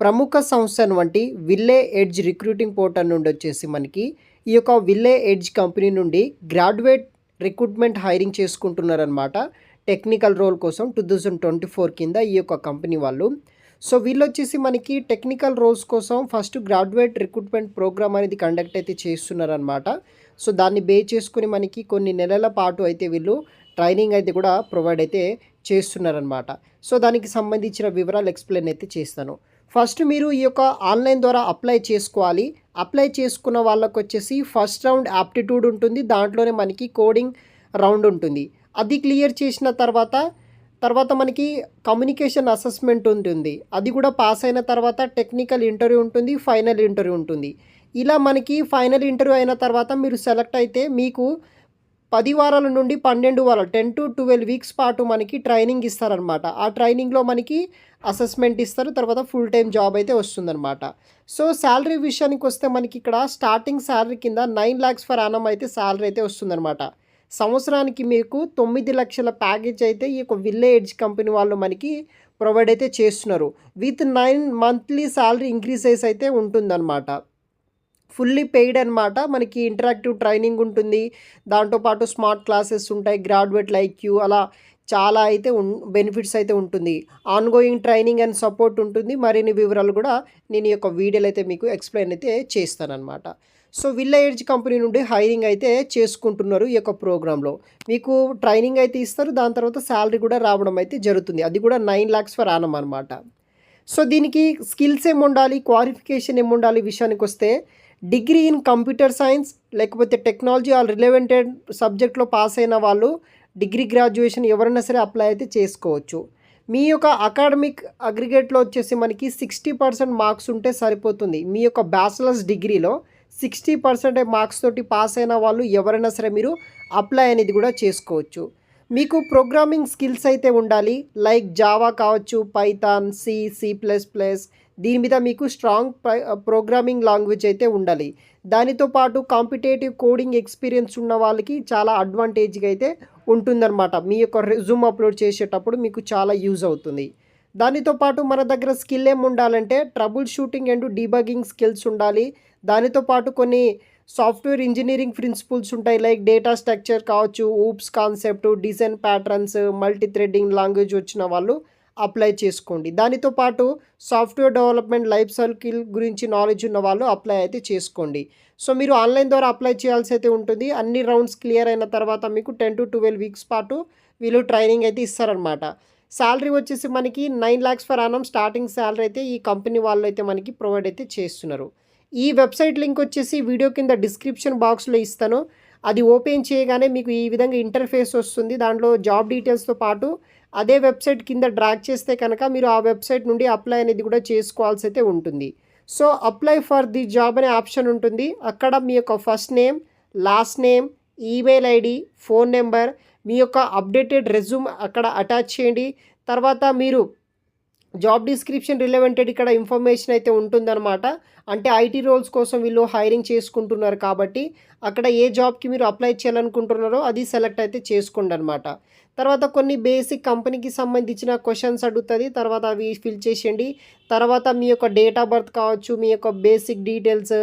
ప్రముఖ సంస్థ వంటి విల్లే ఎడ్జ్ రిక్రూటింగ్ పోర్టల్ నుండి వచ్చేసి మనకి ఈ యొక్క విల్లే ఎడ్జ్ కంపెనీ నుండి గ్రాడ్యుయేట్ రిక్రూట్మెంట్ హైరింగ్ చేసుకుంటున్నారనమాట. టెక్నికల్ రోల్ కోసం 2024 కింద ఈ యొక్క కంపెనీ వాళ్ళు. సో వీళ్ళు వచ్చేసి మనకి టెక్నికల్ రోల్స్ కోసం ఫస్ట్ గ్రాడ్యుయేట్ రిక్రూట్మెంట్ ప్రోగ్రామ్ అనేది కండక్ట్ అయితే చేస్తున్నారనమాట. సో దాన్ని బేస్ చేసుకుని మనకి కొన్ని నెలల పాటు అయితే వీళ్ళు ట్రైనింగ్ అయితే కూడా ప్రొవైడ్ అయితే చేస్తున్నారనమాట. సో దానికి సంబంధించిన వివరాలు ఎక్స్ప్లెయిన్ అయితే చేస్తాను. ఫస్ట్ మీరు ఈ యొక్క ఆన్లైన్ ద్వారా అప్లై చేసుకోవాలి. అప్లై చేసుకున్న వాళ్ళకు వచ్చేసి ఫస్ట్ రౌండ్ యాప్టిట్యూడ్ ఉంటుంది. దాంట్లోనే మనకి కోడింగ్ రౌండ్ ఉంటుంది. అది క్లియర్ చేసిన తర్వాత మనకి కమ్యూనికేషన్ అసెస్మెంట్ ఉంటుంది. అది కూడా పాస్ అయిన తర్వాత టెక్నికల్ ఇంటర్వ్యూ ఉంటుంది, ఫైనల్ ఇంటర్వ్యూ ఉంటుంది. ఇలా మనకి ఫైనల్ ఇంటర్వ్యూ అయిన తర్వాత మీరు సెలెక్ట్ అయితే మీకు 10 వారాల నుండి 12 వారాలు 10 to 12 వీక్స్ పాటు మనకి ట్రైనింగ్ ఇస్తారనమాట. ఆ ట్రైనింగ్లో మనకి అసెస్మెంట్ ఇస్తారు. తర్వాత ఫుల్ టైం జాబ్ అయితే వస్తుందన్నమాట. సో శాలరీ విషయానికి వస్తే మనకి ఇక్కడ స్టార్టింగ్ శాలరీ కింద 9 lakhs per annum అయితే శాలరీ అయితే వస్తుందన్నమాట. సంవత్సరానికి మీకు 9 లక్షల ప్యాకేజ్ అయితే ఈ యొక్క విల్లే ఎడ్జ్ కంపెనీ వాళ్ళు మనకి ప్రొవైడ్ అయితే చేస్తున్నారు. విత్ 9 monthly శాలరీ ఇంక్రీజెస్ అయితే ఉంటుందన్నమాట. ఫుల్లీ పెయిడ్ అనమాట. మనకి ఇంటరాక్టివ్ ట్రైనింగ్ ఉంటుంది. దాంతోపాటు స్మార్ట్ క్లాసెస్ ఉంటాయి, గ్రాడ్యుయేట్ ఐక్యూ అలా చాలా అయితే బెనిఫిట్స్ అయితే ఉంటుంది. ఆన్గోయింగ్ ట్రైనింగ్ అండ్ సపోర్ట్ ఉంటుంది. మరిన్ని వివరాలు కూడా నేను ఈ యొక్క వీడియోలో అయితే మీకు ఎక్స్ప్లెయిన్ అయితే చేస్తానన్నమాట. సో విల్లే ఎడ్జ్ కంపెనీ నుండి హైరింగ్ అయితే చేసుకుంటున్నారు. ఈ యొక్క ప్రోగ్రాంలో మీకు ట్రైనింగ్ అయితే ఇస్తారు. దాని తర్వాత శాలరీ కూడా రావడం అయితే జరుగుతుంది. అది కూడా 9 lakhs per annum అనమాట. సో దీనికి స్కిల్స్ ఏముండాలి, క్వాలిఫికేషన్ ఏముండాలి విషయానికి వస్తే డిగ్రీ ఇన్ కంప్యూటర్ సైన్స్ లేకపోతే టెక్నాలజీ ఆర్ రిలవెంటెడ్ సబ్జెక్ట్లో పాస్ అయిన వాళ్ళు డిగ్రీ గ్రాడ్యుయేషన్ ఎవరైనా సరే అప్లై అయితే చేసుకోవచ్చు. మీ యొక్క అకాడమిక్ అగ్రిగేట్లో వచ్చేసి మనకి 60% మార్క్స్ ఉంటే సరిపోతుంది. మీ యొక్క బ్యాచిలర్స్ డిగ్రీలో 60% మార్క్స్ తోటి పాస్ అయిన వాళ్ళు ఎవరైనా సరే మీరు అప్లై అనేది కూడా చేసుకోవచ్చు. మీకు ప్రోగ్రామింగ్ స్కిల్స్ అయితే ఉండాలి. లైక్ జావా కావచ్చు, పైథాన్, C++. దీని మీద మీకు స్ట్రాంగ్ ప్రోగ్రామింగ్ లాంగ్వేజ్ అయితే ఉండాలి. దానితో పాటు కాంపిటేటివ్ కోడింగ్ ఎక్స్పీరియన్స్ ఉన్న వాళ్ళకి చాలా అడ్వాంటేజ్గా అయితే ఉంటుందన్నమాట. మీ యొక్క రెజ్యూమ్ అప్లోడ్ చేసేటప్పుడు మీకు చాలా యూజ్ అవుతుంది. దానితో పాటు మన దగ్గర స్కిల్ ఏమి ఉండాలంటే trouble shooting and debugging skills ఉండాలి. దానితో పాటు కొన్ని సాఫ్ట్వేర్ ఇంజనీరింగ్ ప్రిన్సిపల్స్ ఉంటాయి. లైక్ డేటా స్ట్రక్చర్ కావచ్చు, oops concept, design patterns, multi threading language వచ్చిన వాళ్ళు అప్లై చేసుకోండి. దానితో పాటు సాఫ్ట్వేర్ డెవలప్మెంట్ లైఫ్ సైకిల్ గురించి నాలెడ్జ్ ఉన్న వాళ్ళు అప్లై అయితే చేసుకోండి. సో మీరు ఆన్లైన్ ద్వారా అప్లై చేయాల్సి అయితే ఉంటుంది. అన్ని రౌండ్స్ క్లియర్ అయిన తర్వాత మీకు 10 to 12 వీక్స్ పాటు వీళ్ళు ట్రైనింగ్ అయితే ఇస్తారనమాట. శాలరీ వచ్చేసి మనకి 9 lakhs per annum starting salary అయితే ఈ కంపెనీ వాళ్ళు అయితే మనకి ప్రొవైడ్ అయితే చేస్తున్నారు. ఈ వెబ్సైట్ లింక్ వచ్చేసి వీడియో కింద డిస్క్రిప్షన్ బాక్స్లో ఇస్తాను. అది ఓపెన్ చేయగానే మీకు ఈ విధంగా ఇంటర్ఫేస్ వస్తుంది. దాంట్లో జాబ్ డీటెయిల్స్తో పాటు అదే వెబ్సైట్ కింద డ్రాగ్ చేస్తే కనుక మీరు ఆ వెబ్సైట్ నుండి అప్లై అనేది కూడా చేసుకోవాల్సి అయితే ఉంటుంది. So apply for the job అనే ఆప్షన్ ఉంటుంది. అక్కడ మీ యొక్క first name, last name, email ID, phone number, మీ యొక్క అప్డేటెడ్ రెజ్యూమ్ అక్కడ అటాచ్ చేయండి. తర్వాత మీరు జాబ్ డిస్క్రిప్షన్ రిలవెంటెడ్ ఇక్కడ ఇన్ఫర్మేషన్ అయితే ఉంటుందన్నమాట. అంటే ఐటీ రోల్స్ కోసం వీళ్ళు హైరింగ్ చేసుకుంటున్నారు కాబట్టి అక్కడ ఏ జాబ్కి మీరు అప్లై చేయాలనుకుంటున్నారో అది సెలెక్ట్ అయితే చేసుకోండి అనమాట. తర్వాత కొన్ని బేసిక్ కంపెనీకి సంబంధించిన క్వశ్చన్స్ అడుగుతుంది. తర్వాత అవి ఫిల్ చేసేయండి. తర్వాత మీ యొక్క డేట్ ఆఫ్ బర్త్ కావచ్చు, మీ యొక్క బేసిక్ డీటెయిల్స్,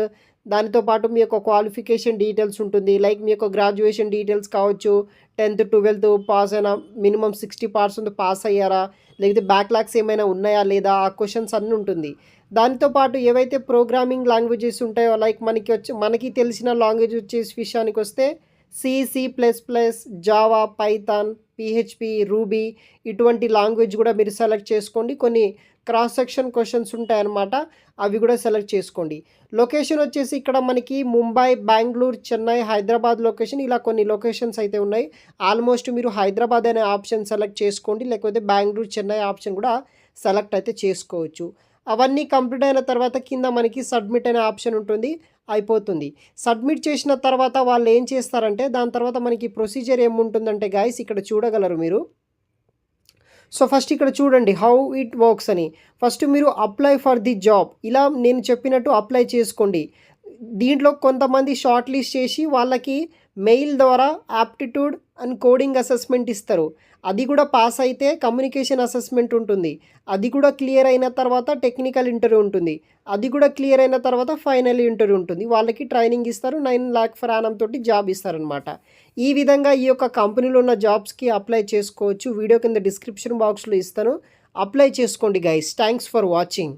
దానితో పాటు మీ యొక్క క్వాలిఫికేషన్ డీటెయిల్స్ ఉంటుంది. లైక్ మీ యొక్క గ్రాడ్యుయేషన్ డీటెయిల్స్ కావచ్చు, 10th 12th పాస్ అయినా, మినిమం 60% పాస్ అయ్యారా, లేకపోతే బ్యాక్లాగ్స్ ఏమైనా ఉన్నాయా లేదా, ఆ క్వశ్చన్స్ అన్నీ ఉంటుంది. దానితో పాటు ఏవైతే ప్రోగ్రామింగ్ లాంగ్వేజెస్ ఉంటాయో లైక్ మనకి తెలిసిన లాంగ్వేజ్ వచ్చేసి విషయానికి వస్తే C++, Java, Python, PHP, ruby ఇటువంటి లాంగ్వేజ్ కూడా మీరు సెలెక్ట్ చేసుకోండి. కొన్ని క్రాస్ సెక్షన్ క్వశ్చన్స్ ఉంటాయన్నమాట, అవి కూడా సెలెక్ట్ చేసుకోండి. లొకేషన్ వచ్చేసి ఇక్కడ మనకి ముంబై, బెంగళూరు, చెన్నై, హైదరాబాద్ లొకేషన్ ఇలా కొన్ని లొకేషన్స్ అయితే ఉన్నాయి. ఆల్మోస్ట్ మీరు హైదరాబాద్ అనే ఆప్షన్ సెలెక్ట్ చేసుకోండి, లేకపోతే బెంగళూరు, చెన్నై ఆప్షన్ కూడా సెలెక్ట్ అయితే చేసుకోవచ్చు. అవన్నీ కంప్లీట్ అయిన తర్వాత కింద మనకి సబ్మిట్ అనే ఆప్షన్ ఉంటుంది. అయిపోతుంది. సబ్మిట్ చేసిన తర్వాత వాళ్ళు ఏం చేస్తారంటే దాని తర్వాత మనకి ప్రొసీజర్ ఏముంటుందంటే గాయస్ ఇక్కడ చూడగలరు మీరు. సో ఫస్ట్ ఇక్కడ చూడండి హౌ ఇట్ వర్క్స్ అని. ఫస్ట్ మీరు అప్లై ఫర్ ది జాబ్ ఇలా నేను చెప్పినట్టు అప్లై చేసుకోండి. దీంట్లో కొంతమంది షార్ట్ లిస్ట్ చేసి వాళ్ళకి మెయిల్ ద్వారా యాప్టిట్యూడ్ అండ్ కోడింగ్ అసెస్మెంట్ ఇస్తారు. అది కూడా పాస్ అయితే కమ్యూనికేషన్ అసెస్మెంట్ ఉంటుంది. అది కూడా క్లియర్ అయిన తర్వాత టెక్నికల్ ఇంటర్వ్యూ ఉంటుంది. అది కూడా క్లియర్ అయిన తర్వాత ఫైనల్ ఇంటర్వ్యూ ఉంటుంది. వాళ్ళకి ట్రైనింగ్ ఇస్తారు. 9 లాక్ ఫర్ యానం తోటి జాబ్ ఇస్తారనమాట. ఈ విధంగా ఈ యొక్క కంపెనీలో ఉన్న జాబ్స్కి అప్లై చేసుకోవచ్చు. వీడియో కింద డిస్క్రిప్షన్ బాక్స్లో ఇస్తాను. అప్లై చేసుకోండి గైస్. Thanks for watching.